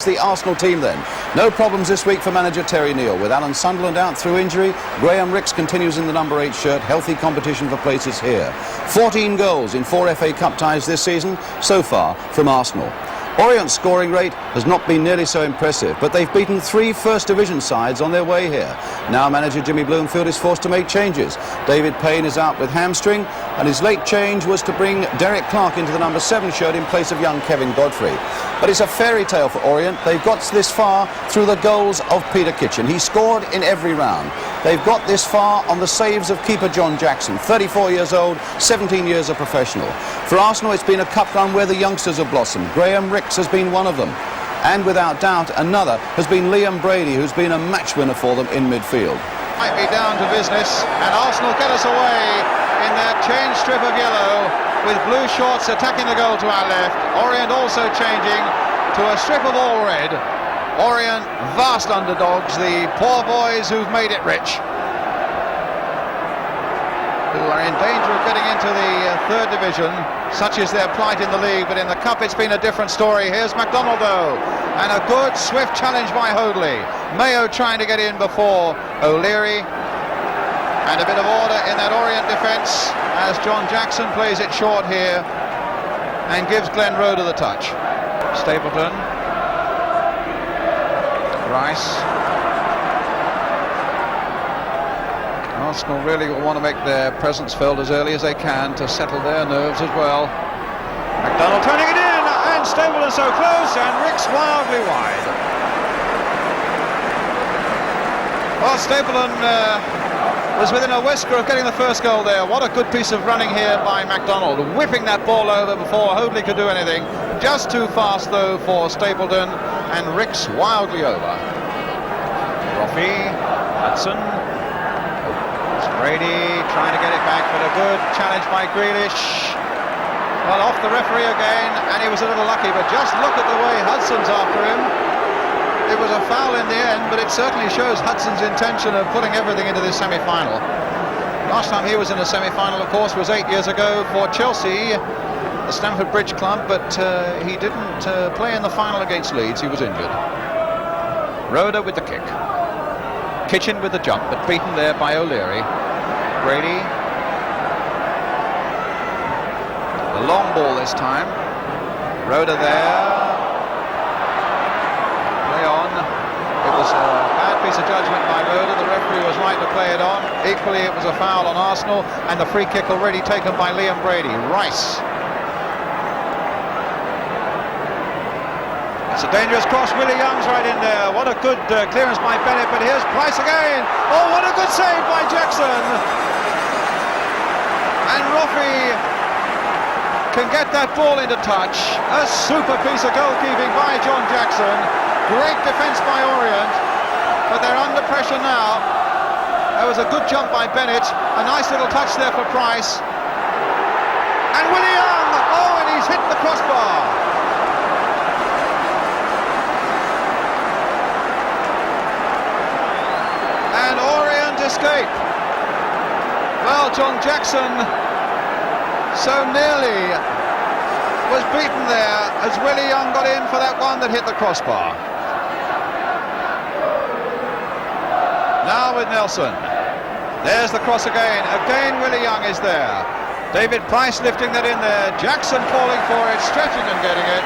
The Arsenal team then. No problems this week for manager Terry Neal. With Alan Sunderland out through injury, Graham Rix continues in the number 8 shirt. Healthy competition for places here. 14 goals in 4 FA Cup ties this season so far from Arsenal. Orient's scoring rate has not been nearly so impressive, but they've beaten 3 First Division sides on their way here. Now manager Jimmy Bloomfield is forced to make changes. David Payne is out with hamstring, and his late change was to bring Derek Clark into the number 7 shirt in place of young Kevin Godfrey. But it's a fairy tale for Orient. They've got this far through the goals of Peter Kitchen. He scored in every round. They've got this far on the saves of keeper John Jackson, 34 years old, 17 years a professional. For Arsenal, it's been a cup run where the youngsters have blossomed. Graham Rix has been one of them. And without doubt, another has been Liam Brady, who's been a match winner for them in midfield. Might be down to business, and Arsenal get us away in their change strip of yellow, with blue shorts attacking the goal to our left. Orient also changing to a strip of all red. Orient, vast underdogs, the poor boys who've made it rich, who are in danger of getting into the 3rd division. Such is their plight in the league, but in the cup it's been a different story. Here's McDonald though, and a good swift challenge by Hoadley. Mayo trying to get in before O'Leary, and a bit of order in that Orient defence as John Jackson plays it short here and gives Glenn Roeder the touch. Stapleton, Rice. Arsenal really will want to make their presence felt as early as they can to settle their nerves as well. McDonald turning it in, and Stapleton so close, and Rix wildly wide. Well, Stapleton was within a whisker of getting the first goal there. What a good piece of running here by McDonald, whipping that ball over before Hoadley could do anything. Just too fast though for Stapleton, and Rix wildly over. Roffey, Hudson, Brady trying to get it back, but a good challenge by Grealish. Well, off the referee again, and he was a little lucky, but just look at the way Hudson's after him. It was a foul in the end, but it certainly shows Hudson's intention of putting everything into this semi-final. Last time he was in a semi-final, of course, was 8 years ago for Chelsea, the Stamford Bridge club, but he didn't play in the final against Leeds. He was injured. Roeder with the kick. Kitchen with the jump, but beaten there by O'Leary. Brady. The long ball this time. Roeder there. Play on. It was a bad piece of judgment by Roeder. The referee was right to play it on. Equally, it was a foul on Arsenal, and the free kick already taken by Liam Brady. Rice. It's a dangerous cross. Willie Young's right in there. What a good clearance by Bennett, but here's Price again. Oh, what a good save by Jackson. And Roffey can get that ball into touch. A super piece of goalkeeping by John Jackson. Great defence by Orient, but they're under pressure now. That was a good jump by Bennett. A nice little touch there for Price. And Willie Young. Oh, and he's hit the crossbar. Escape. Well, John Jackson so nearly was beaten there as Willie Young got in for that one that hit the crossbar. Now with Nelson. There's the cross again. Again Willie Young is there. David Price lifting that in there. Jackson falling for it, stretching and getting it.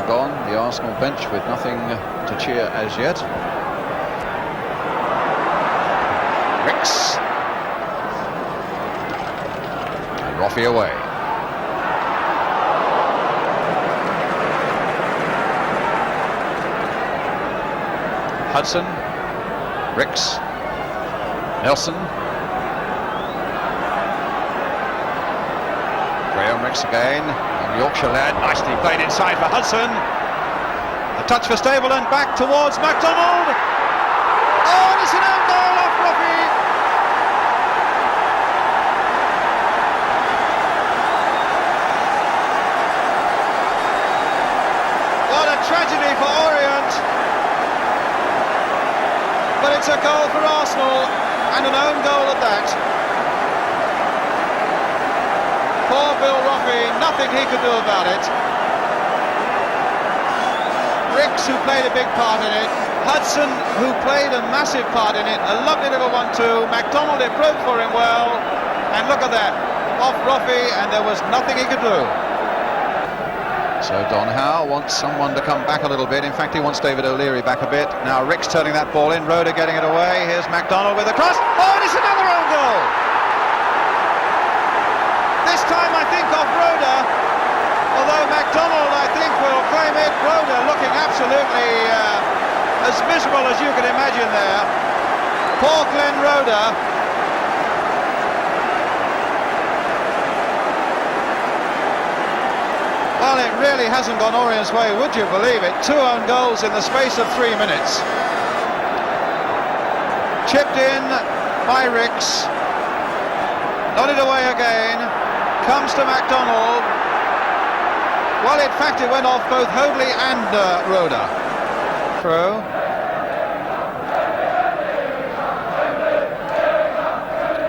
Gone, the Arsenal bench with nothing to cheer as yet. Rix. And Roffey away. Hudson. Rix. Nelson. Graham Rix again. Yorkshire lad, nicely played inside for Hudson. A touch for Stapleton, back towards McDonald. Oh, and it's an own goal off Roffey. What a tragedy for Orient. But it's a goal for Arsenal, and an own goal at that. Poor Bill Roffey, nothing he could do about it. Ricks, who played a big part in it. Hudson, who played a massive part in it. A lovely little 1-2. MacDonald, it broke for him well. And look at that. Off Roffey, and there was nothing he could do. So Don Howe wants someone to come back a little bit. In fact, he wants David O'Leary back a bit. Now Ricks turning that ball in. Rhoda getting it away. Here's MacDonald with a cross. Oh, and it's another own goal. This time, I think, off Rhoda. Although MacDonald, I think, will claim it. Rhoda looking absolutely as miserable as you can imagine there. Poor Glenn Rhoda. Well, it really hasn't gone Orient's way, would you believe it? 2 own goals in the space of 3 minutes. Chipped in by Ricks. Nodded away again. Comes to MacDonald. Well, in fact, it went off both Hoadley and Rhoda. Through.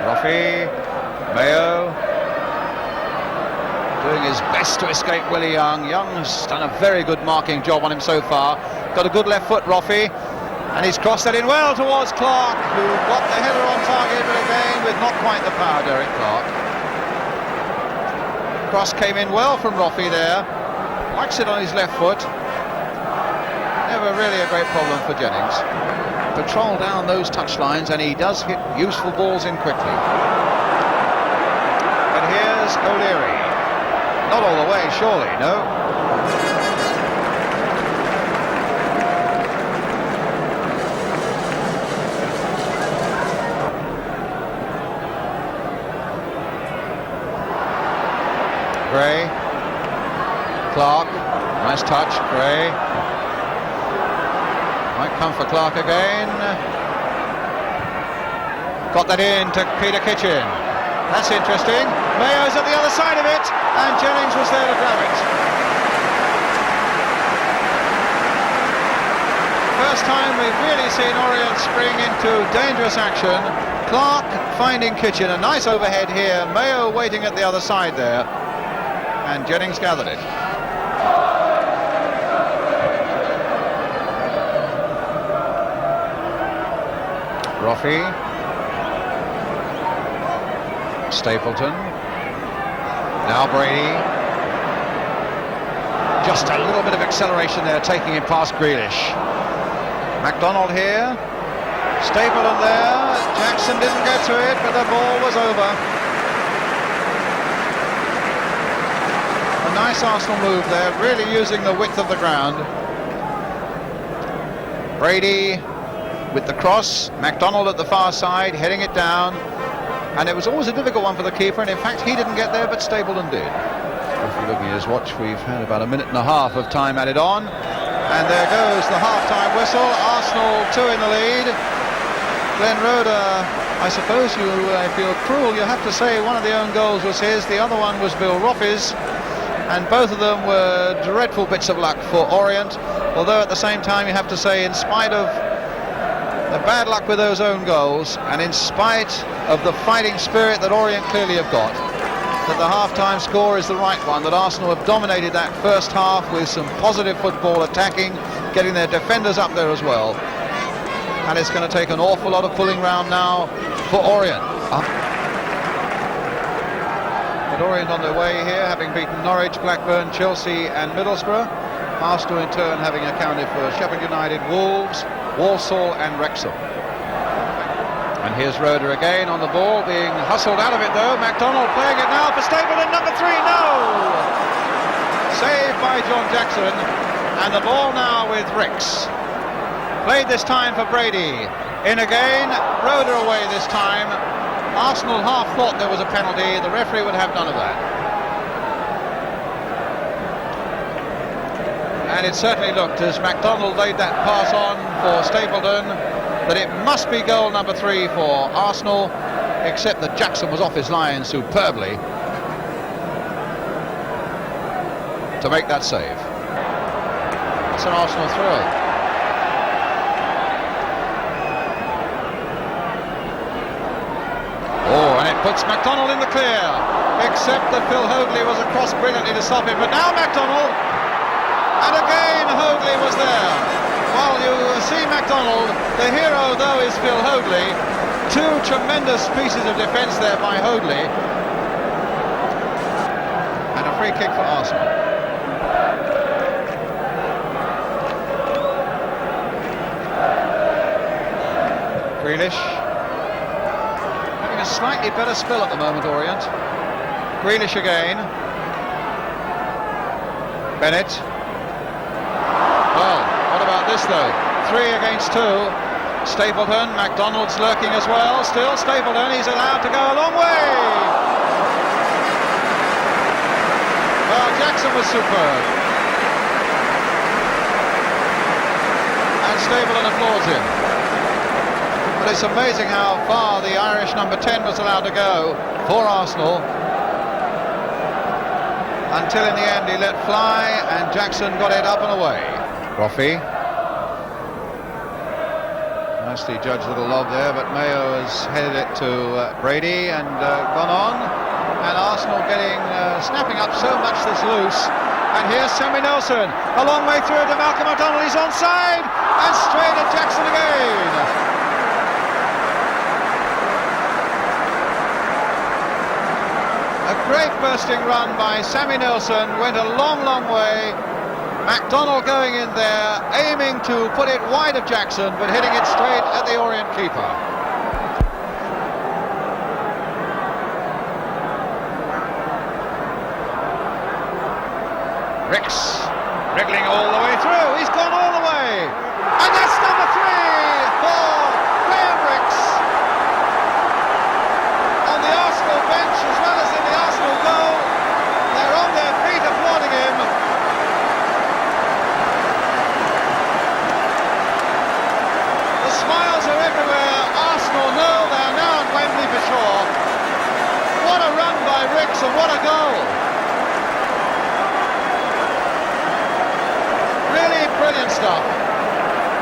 Roffey. Mayo. Doing his best to escape Willie Young. Young's done a very good marking job on him so far. Got a good left foot, Roffey. And he's crossed that in well towards Clark, who got the header on target, but again with not quite the power, Derek Clark. Cross came in well from Roffey there. Likes it on his left foot. Never really a great problem for Jennings. Patrol down those touchlines, and he does hit useful balls in quickly. But here's O'Leary. Not all the way, surely, no. Gray. Clark. Nice touch, Gray. Might come for Clark again. Got that in to Peter Kitchen. That's interesting. Mayo's at the other side of it, and Jennings was there to grab it. First time we've really seen Orient spring into dangerous action. Clark finding Kitchen, a nice overhead here. Mayo waiting at the other side there, and Jennings gathered it. Roffey. Stapleton. Now Brady. Just a little bit of acceleration there, taking him past Grealish. MacDonald here. Stapleton there. Jackson didn't get to it, but the ball was over. A nice Arsenal move there, really using the width of the ground. Brady with the cross. MacDonald at the far side, heading it down. And it was always a difficult one for the keeper, and in fact he didn't get there, but Stapleton did. If you're looking at his watch, we've had about a minute and a half of time added on. And there goes the half-time whistle. Arsenal 2 in the lead. Glenn Rhoda, I suppose if you're cruel, you have to say one of the own goals was his, the other one was Bill Roffey's. And both of them were dreadful bits of luck for Orient. Although at the same time you have to say, in spite of the bad luck with those own goals, and in spite of the fighting spirit that Orient clearly have got, that the half-time score is the right one, that Arsenal have dominated that first half with some positive football, attacking, getting their defenders up there as well. And it's going to take an awful lot of pulling round now for Orient. But Orient on their way here, having beaten Norwich, Blackburn, Chelsea and Middlesbrough. Arsenal in turn having accounted for Sheffield United, Wolves, Walsall and Wrexham. And here's Rhoda again on the ball, being hustled out of it though. MacDonald playing it now for Stapleton, number 3, no! Saved by John Jackson, and the ball now with Ricks. Played this time for Brady. In again, Rhoda away this time. Arsenal half thought there was a penalty, the referee would have none of that. And it certainly looked, as MacDonald laid that pass on for Stapleton, that it must be goal number 3 for Arsenal, except that Jackson was off his line superbly to make that save. It's an Arsenal throw. Oh, and it puts MacDonald in the clear, except that Phil Hoadley was across brilliantly to stop him. But now MacDonald, and again Hoadley was there. Well, you see MacDonald, the hero though is Phil Hoadley. Two tremendous pieces of defence there by Hoadley. And a free kick for Arsenal. Grealish. Having a slightly better spell at the moment, Orient. Grealish again. Bennett. Well, what about this though? 3 against 2. Stapleton, MacDonald's lurking as well. Still Stapleton, he's allowed to go a long way. Well, Jackson was superb. And Stapleton applauds him. But it's amazing how far the Irish number 10 was allowed to go for Arsenal. Until in the end he let fly and Jackson got it up and away. Roffey. Nicely judged little lob there, but Mayo has headed it to Brady and gone on. And Arsenal getting snapping up so much that's loose. And here's Sammy Nelson, a long way through to Malcolm McDonald. He's onside and straight at Jackson again. A great bursting run by Sammy Nelson, went a long, long way. MacDonald going in there, aiming to put it wide of Jackson, but hitting it straight at the Orient keeper. Ricks, wriggling all the way through, he's gone all the way. And that's number 3 for Graham Ricks. On the Arsenal bench as well as in the Arsenal goal, they're on their feet applauding him. Smiles are everywhere. Arsenal know they're now at Wembley for sure. What a run by Ricks and what a goal. Really brilliant stuff.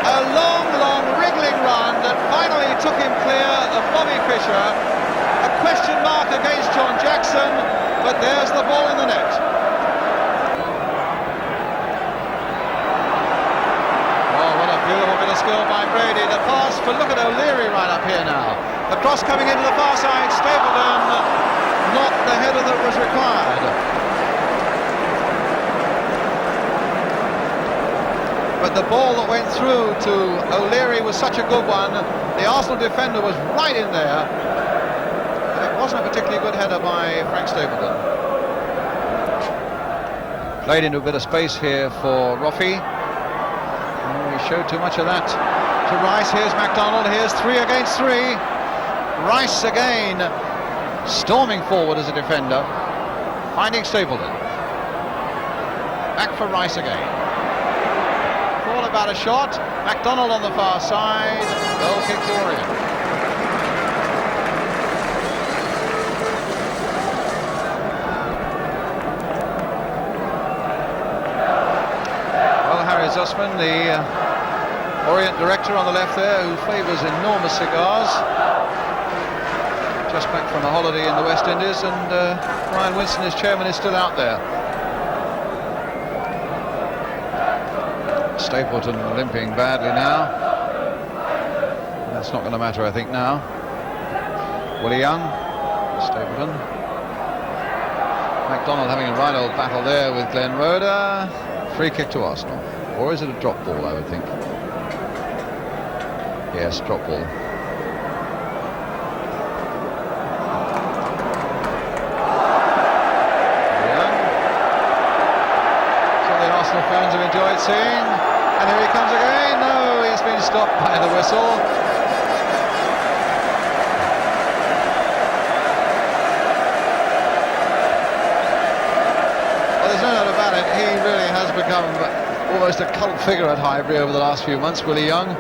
A long, long wriggling run that finally took him clear of Bobby Fischer. A question mark against John Jackson, but there's the ball in the net. Beautiful bit of skill by Brady. The pass for, look at O'Leary right up here now. The cross coming into the far side. Stapleton, not the header that was required. But the ball that went through to O'Leary was such a good one. The Arsenal defender was right in there. But it wasn't a particularly good header by Frank Stapleton. Played into a bit of space here for Roffey. Showed too much of that to Rice. Here's MacDonald, here's 3 against 3. Rice again storming forward as a defender, finding Stapleton. Back for Rice again. All about a shot. MacDonald on the far side. Goal kick to Orient. Well, Harry Zussman, the Orient director on the left there, who favours enormous cigars. Just back from a holiday in the West Indies, and Ryan Winston, his chairman, is still out there. Stapleton limping badly now. That's not going to matter, I think, now. Willie Young, Stapleton. MacDonald having a right old battle there with Glenn Roeder. Free kick to Arsenal. Or is it a drop ball, I would think? Yes, drop ball. Yeah. So the Arsenal fans have enjoyed seeing. And here he comes again. No, he's been stopped by the whistle. Well, there's no doubt about it. He really has become almost a cult figure at Highbury over the last few months, Willie Young.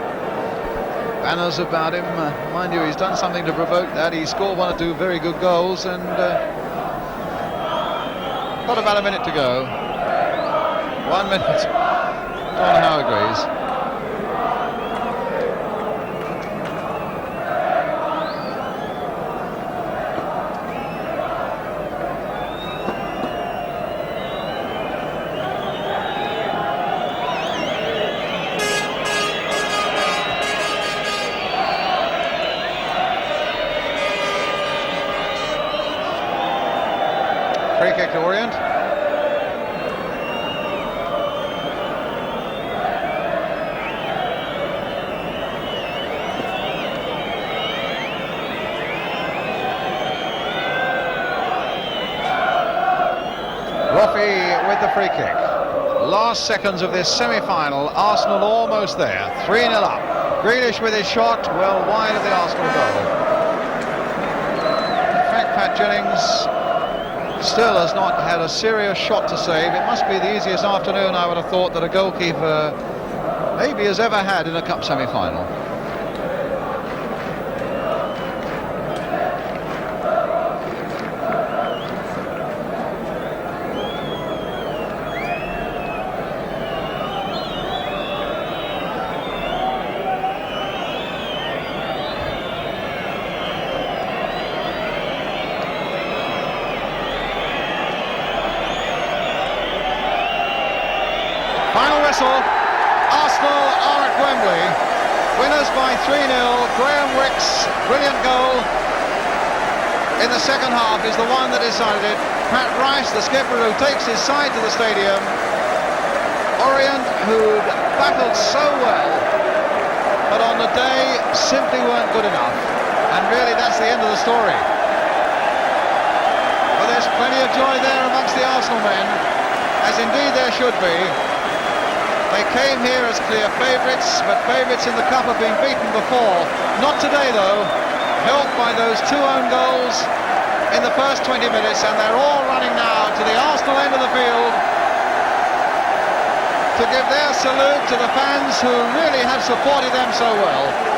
Banners about him, mind you, he's done something to provoke that. He scored 1 or 2 very good goals, and got about a minute to go. 1 minute. Don Howe agrees. Roffey with the free kick. Last seconds of this semi-final, Arsenal almost there. 3-0 up. Grealish with his shot, well wide of the Arsenal goal. In fact, Pat Jennings still has not had a serious shot to save. It must be the easiest afternoon, I would have thought, that a goalkeeper maybe has ever had in a cup semi-final. Final whistle. Arsenal are at Wembley. Winners by 3-0. Graham Rix, brilliant goal in the second half, is the one that decided it. Pat Rice, the skipper, who takes his side to the stadium. Orient, who'd battled so well, but on the day simply weren't good enough. And really, that's the end of the story. But there's plenty of joy there amongst the Arsenal men, as indeed there should be. They came here as clear favourites, but favourites in the Cup have been beaten before. Not today, though. Helped by those 2 own goals in the first 20 minutes, and they're all running now to the Arsenal end of the field to give their salute to the fans who really have supported them so well.